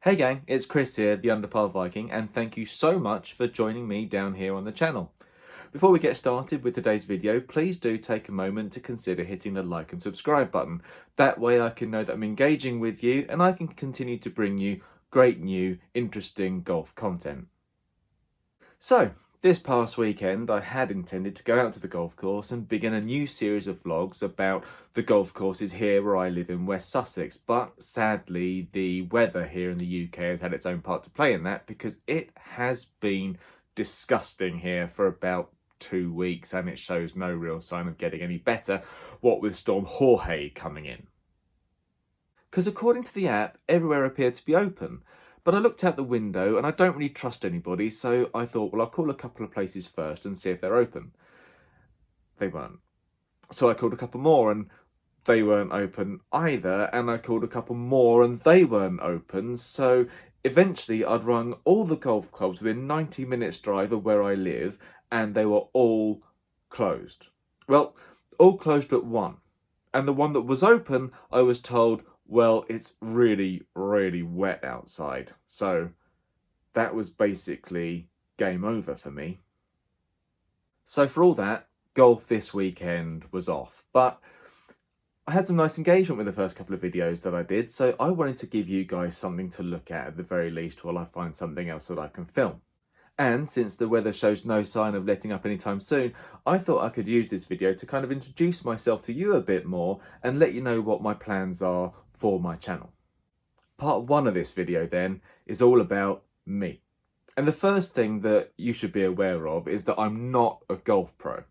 Hey gang, it's Chris here, the Under Par Viking, and thank you so much for joining me down here on the channel. Before we get started with today's video, please do take a moment to consider hitting the like and subscribe button. That way I can know that I'm engaging with you and I can continue to bring you great new, interesting golf content. So, this past weekend I had intended to go out to the golf course and begin a new series of vlogs about the golf courses here where I live in West Sussex, but sadly the weather here in the UK has had its own part to play in that because it has been disgusting here for about 2 weeks and it shows no real sign of getting any better, what with Storm Jorge coming in. Because according to the app, everywhere appeared to be open. But I looked out the window and I don't really trust anybody, so I thought, well, I'll call a couple of places first and see if they're open. They weren't. So I called a couple more and they weren't open either, and I called a couple more and they weren't open. So eventually I'd rung all the golf clubs within 90 minutes drive of where I live and they were all closed. Well, all closed but one. And the one that was open, I was told, well, it's really, really wet outside. So that was basically game over for me. So for all that, golf this weekend was off. But I had some nice engagement with the first couple of videos that I did, so I wanted to give you guys something to look at the very least while I find something else that I can film. And since the weather shows no sign of letting up anytime soon, I thought I could use this video to kind of introduce myself to you a bit more and let you know what my plans are for my channel. Part 1 of this video then is all about me. And the first thing that you should be aware of is that I'm not a golf pro.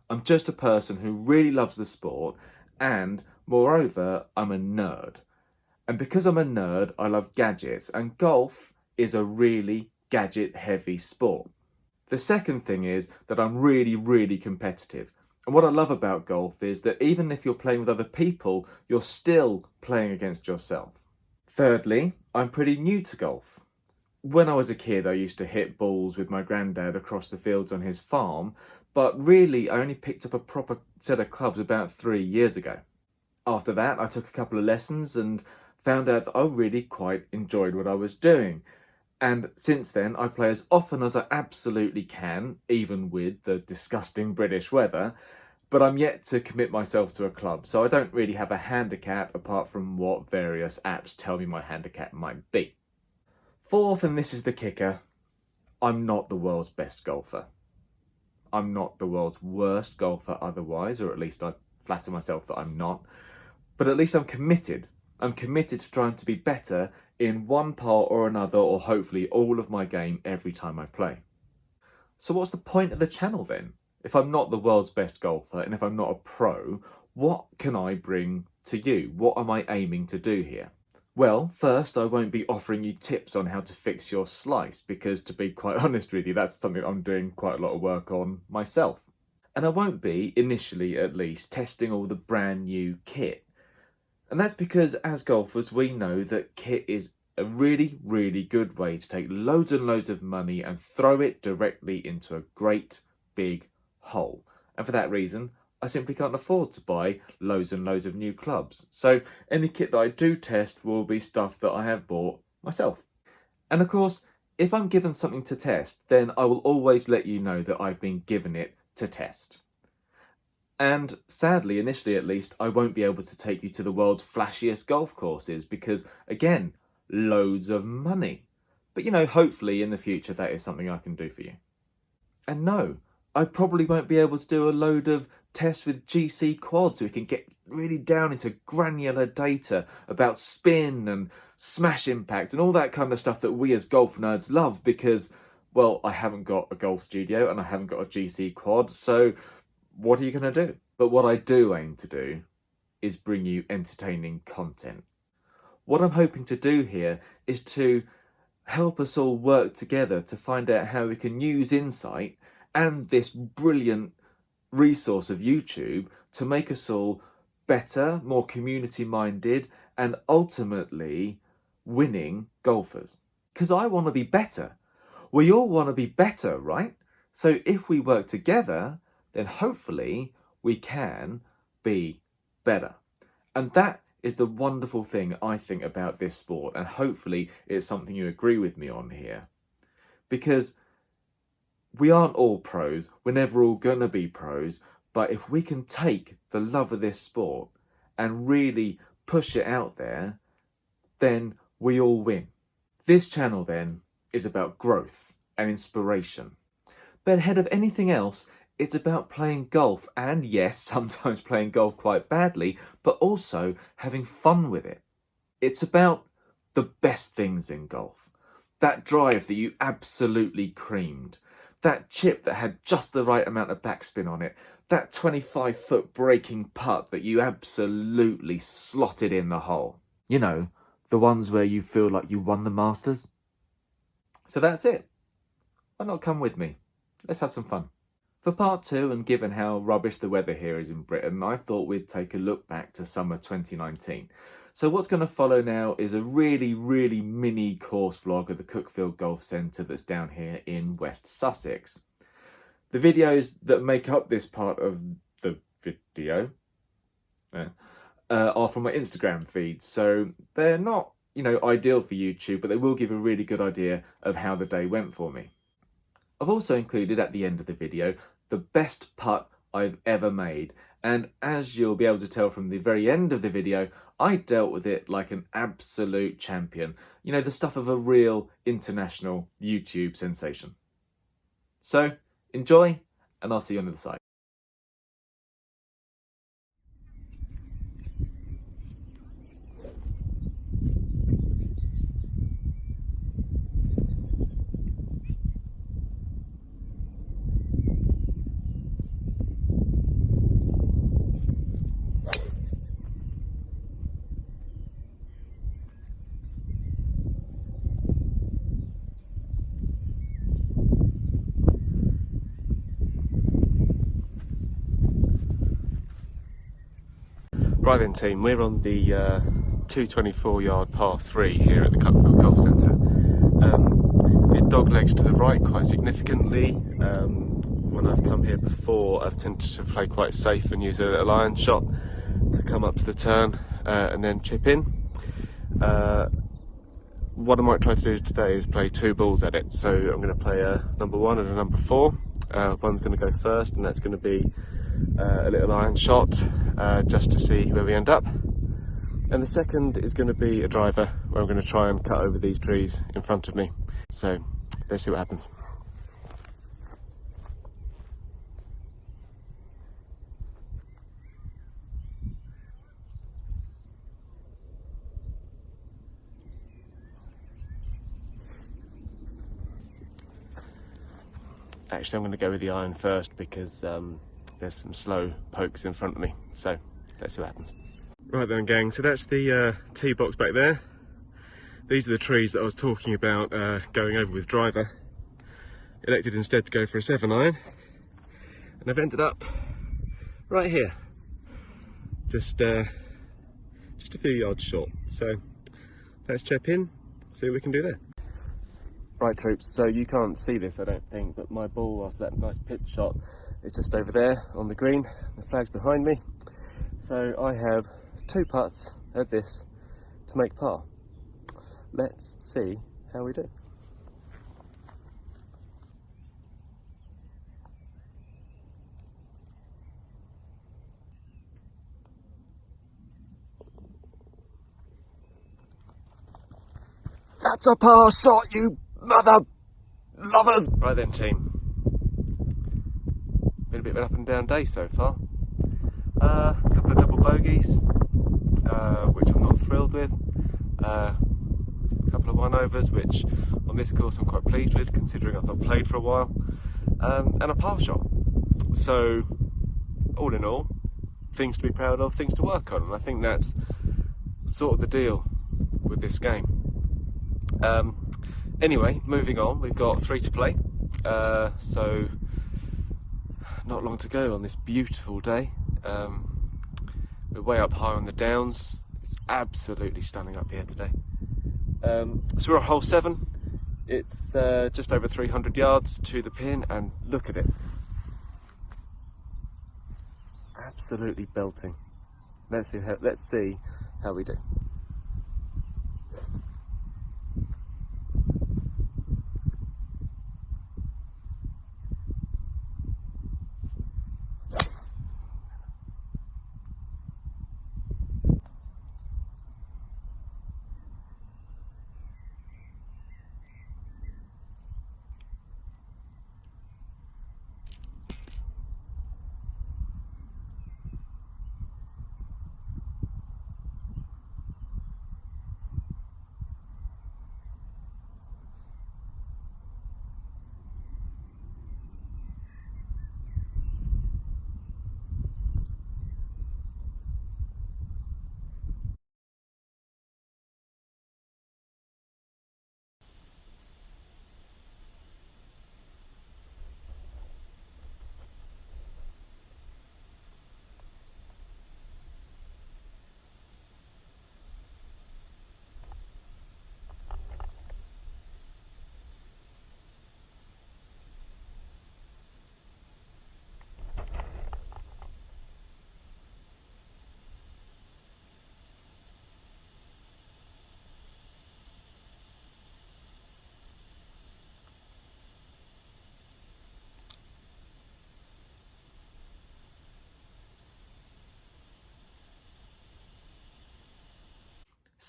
I'm just a person who really loves the sport and, moreover, I'm a nerd. And because I'm a nerd, I love gadgets, and golf is a really gadget heavy sport. The second thing is that I'm really, really competitive. And what I love about golf is that even if you're playing with other people, you're still playing against yourself. Thirdly, I'm pretty new to golf. When I was a kid, I used to hit balls with my granddad across the fields on his farm, but really I only picked up a proper set of clubs about 3 years ago. After that, I took a couple of lessons and found out that I really quite enjoyed what I was doing. And since then, I play as often as I absolutely can, even with the disgusting British weather, but I'm yet to commit myself to a club, so I don't really have a handicap apart from what various apps tell me my handicap might be. Fourth, and this is the kicker, I'm not the world's best golfer. I'm not the world's worst golfer otherwise, or at least I flatter myself that I'm not, but at least I'm committed. I'm committed to trying to be better in one part or another, or hopefully all of my game every time I play. So what's the point of the channel then? If I'm not the world's best golfer and if I'm not a pro, what can I bring to you? What am I aiming to do here? Well, first, I won't be offering you tips on how to fix your slice because, to be quite honest with you, that's something I'm doing quite a lot of work on myself. And I won't be, initially at least, testing all the brand new kit. And that's because as golfers, we know that kit is a really, really good way to take loads and loads of money and throw it directly into a great big hole. And for that reason, I simply can't afford to buy loads and loads of new clubs. So any kit that I do test will be stuff that I have bought myself. And of course, if I'm given something to test, then I will always let you know that I've been given it to test. And sadly, initially at least, I won't be able to take you to the world's flashiest golf courses because, again, loads of money. But hopefully in the future that is something I can do for you. And no, I probably won't be able to do a load of tests with GC quads so we can get really down into granular data about spin and smash impact and all that kind of stuff that we as golf nerds love because, well, I haven't got a golf studio and I haven't got a GC quad, so what are you going to do? But what I do aim to do is bring you entertaining content. What I'm hoping to do here is to help us all work together to find out how we can use insight and this brilliant resource of YouTube to make us all better, more community-minded, and ultimately winning golfers. Because I want to be better. We all want to be better, right? So if we work together, then hopefully we can be better. And that is the wonderful thing I think about this sport, and hopefully it's something you agree with me on here. Because we aren't all pros, we're never all gonna be pros, but if we can take the love of this sport and really push it out there, then we all win. This channel then is about growth and inspiration. But ahead of anything else, it's about playing golf, and yes, sometimes playing golf quite badly, but also having fun with it. It's about the best things in golf. That drive that you absolutely creamed. That chip that had just the right amount of backspin on it. That 25-foot breaking putt that you absolutely slotted in the hole. You know, the ones where you feel like you won the Masters. So that's it. Why not come with me? Let's have some fun. For part 2, and given how rubbish the weather here is in Britain, I thought we'd take a look back to summer 2019. So what's going to follow now is a really mini course vlog of the Cookfield Golf Centre that's down here in West Sussex. The videos that make up this part of the video are from my Instagram feed, so they're not, ideal for YouTube, but they will give a really good idea of how the day went for me. I've also included at the end of the video the best putt I've ever made, and as you'll be able to tell from the very end of the video, I dealt with it like an absolute champion. You know, the stuff of a real international YouTube sensation. So, enjoy, and I'll see you on the other side. Right then team, we're on the 224-yard par 3 here at the Cookfield Golf Centre. It doglegs to the right quite significantly. When I've come here before, I've tended to play quite safe and use a little iron shot to come up to the turn and then chip in. What I might try to do today is play 2 balls at it. So I'm going to play a number 1 and a number 4. One's going to go first, and that's going to be a little iron shot just to see where we end up, and the second is going to be a driver where I'm going to try and cut over these trees in front of me. So let's see what happens. Actually, I'm going to go with the iron first because there's some slow pokes in front of me, so let's see what happens. Right then gang, so that's the tee box back there. These are the trees that I was talking about going over with driver. Elected instead to go for a 7-iron, and I've ended up right here, just a few yards short. So let's chip in, see what we can do there. Right troops, so you can't see this I don't think, but my ball after that nice pitch shot is just over there on the green. The flag's behind me. So I have 2 putts at this to make par. Let's see how we do. That's a par shot, you mother lovers! Right then team. Been a bit of an up and down day so far. A couple of double bogeys, which I'm not thrilled with. A couple of one-overs, which on this course I'm quite pleased with, considering I've not played for a while. And a par shot. So, all in all, things to be proud of, things to work on. And I think that's sort of the deal with this game. Anyway, moving on, we've got 3 to play. So, not long to go on this beautiful day. We're way up high on the downs. It's absolutely stunning up here today. So we're on hole 7. It's just over 300 yards to the pin, and look at it. Absolutely belting. Let's see how we do.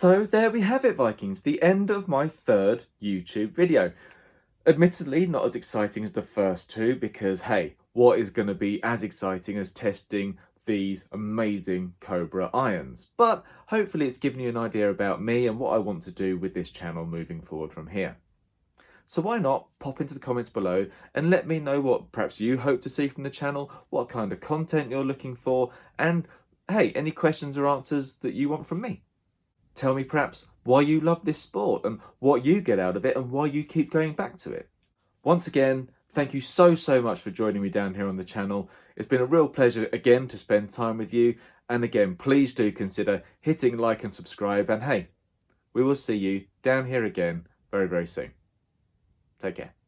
So there we have it, Vikings, the end of my third YouTube video. Admittedly, not as exciting as the first two because, hey, what is going to be as exciting as testing these amazing Cobra irons? But hopefully it's given you an idea about me and what I want to do with this channel moving forward from here. So why not pop into the comments below and let me know what perhaps you hope to see from the channel, what kind of content you're looking for, and hey, any questions or answers that you want from me. Tell me perhaps why you love this sport and what you get out of it and why you keep going back to it. Once again, thank you so much for joining me down here on the channel. It's been a real pleasure again to spend time with you. And again, please do consider hitting like and subscribe. And hey, we will see you down here again very soon. Take care.